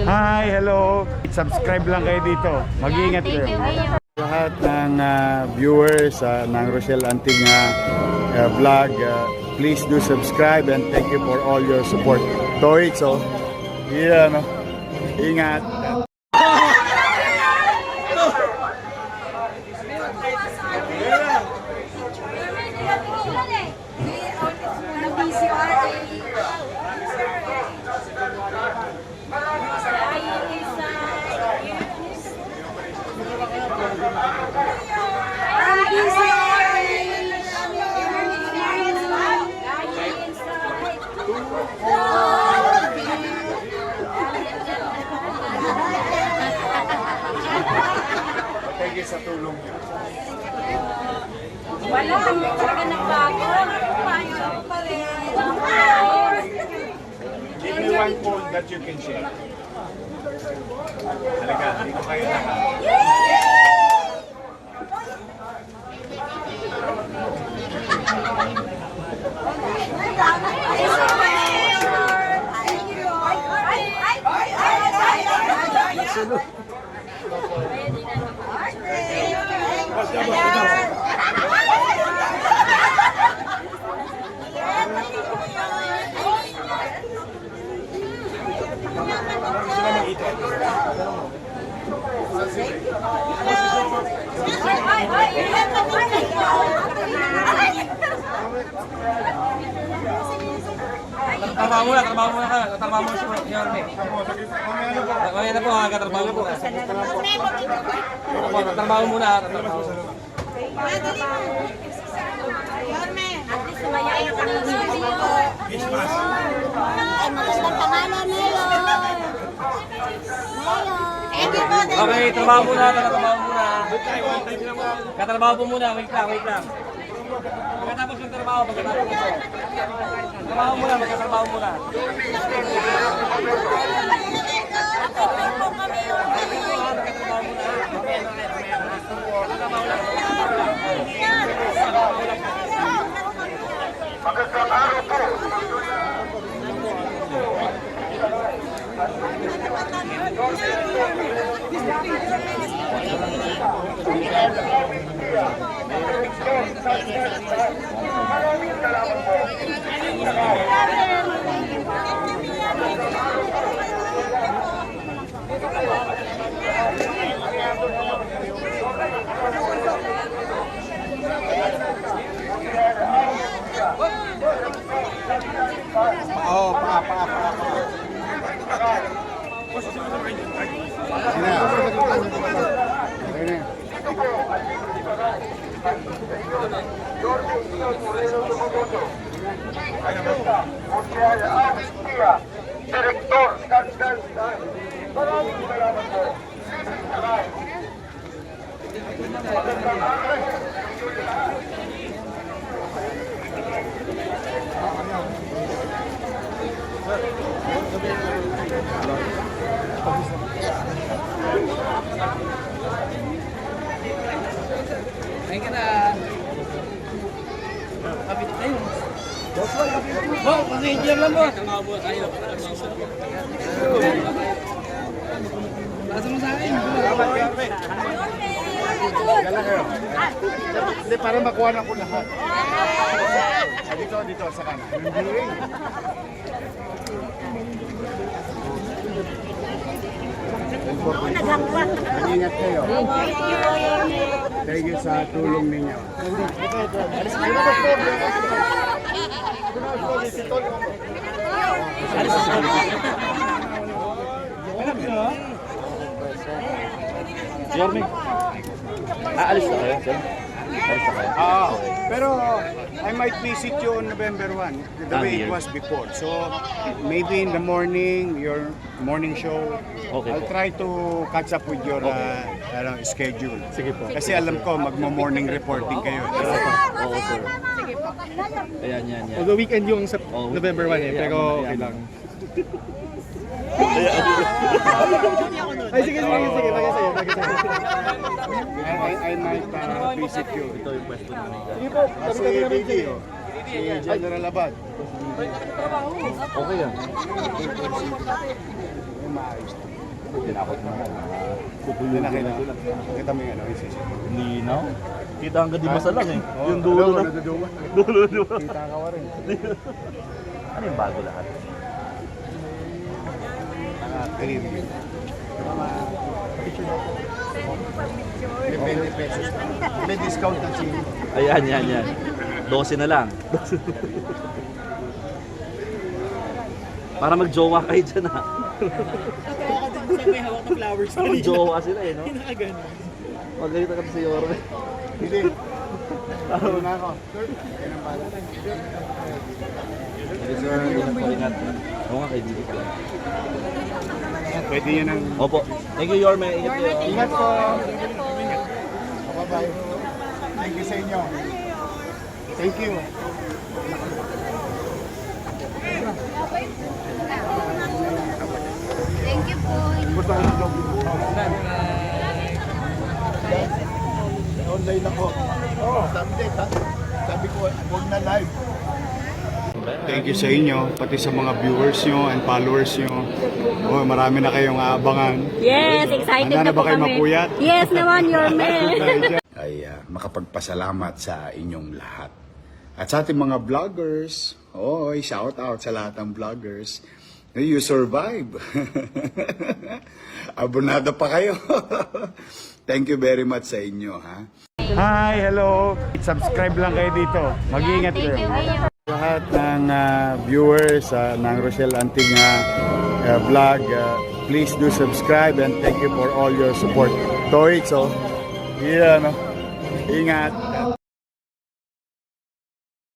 Hi, hello. Subscribe lang kayo dito. Mag-iingat kayo. Lahat ng viewers ng Rochelle Anting vlog, please do subscribe and thank you for all your support. Toy, so, yeah, no? Ingat. Thank you sa tulong niyo. Wala, talaga nagbago. Give me one phone that you can share. Talaga, hindi ko kayo Trabaho muna ka. Trabaho mo si Yorme. Kaya na po ha, katrabaho muna. Trabaho muna ha, trabaho. Yorme, at least mayayain ka ng ay, magandang pangalan ngayon. Okay, trabaho muna. Katrabaho po muna, wait lang. Pagkatapos yung trabaho, Trabaho muna. Magandang araw po. Maraming salamat po. Direktor Kandan. Maraming salamat po. Magandang araw. Thank you na. Kapit tayo. Bang, pasensya lang mo. Trabaho muna tayo. Nasa mo sa akin. Gala kayo. Hindi, para makuha na ko lahat. Dito, sa kanan. Ingat kayo. Thank you sa tulong ninyo. Jeremy, aalis na kayo, sir? Aalis na kayo? Pero I might visit you on November 1, the way it was before. So maybe in the morning, your morning show, Okay I'll po. try to catch up with your schedule. Sige po. Kasi alam ko, magmo-morning reporting kayo. Oo, sir. Ayan. Although weekend yung sa Oo. November 1 pero okay lang. Ay, sige. Bagay sa'yo. I might visit you. Ito yung pwesto namin. Sige po, Kasi kami namin video. General Abad. Okay yan. Tinakot mo. Hindi nakita mo yung ano, yung sisi. Linaw. Kita hanggang di masalang eh. Yung dulo na. Dulo. Kita ka rin. Ano yung bago lahat? Clean. May 20 pesos. May discount ng sili. Ayan, yan. 12 na lang. Para mag-jowa kayo dyan ha. May hawak ng flowers. Mag-jowa sila eh, no? Nakagano. Magalit ka sa Yorme. Hindi. Taro na ako. Sir, ingat po, ingat. Oo nga, kay Didi pala. Pwede yan ang... Opo. Thank you, Yorme. Ingat kayo. Ingat po. Bye-bye. Thank you sa inyo. Thank you. Thank you po. Gusto ko ng job. Online ako. Sabi ko, huwag na live. Thank you sa inyo, pati sa mga viewers nyo and followers nyo. Oh, marami na kayong aabangan. Yes, excited Handa na na ba po kayo kami. mapuyat? Yes naman, your man. Ay makapagpasalamat sa inyong lahat. At sa ating mga vloggers, shout out sa lahat ng vloggers. You survive. Abonado pa kayo. Thank you very much sa inyo, ha? Hi, hello. Subscribe lang kayo dito. Mag-iingat kayo. Lahat ng viewers ng Rochelle Antig vlog, please do subscribe and thank you for all your support. Toy, so, yeah, no? Ingat.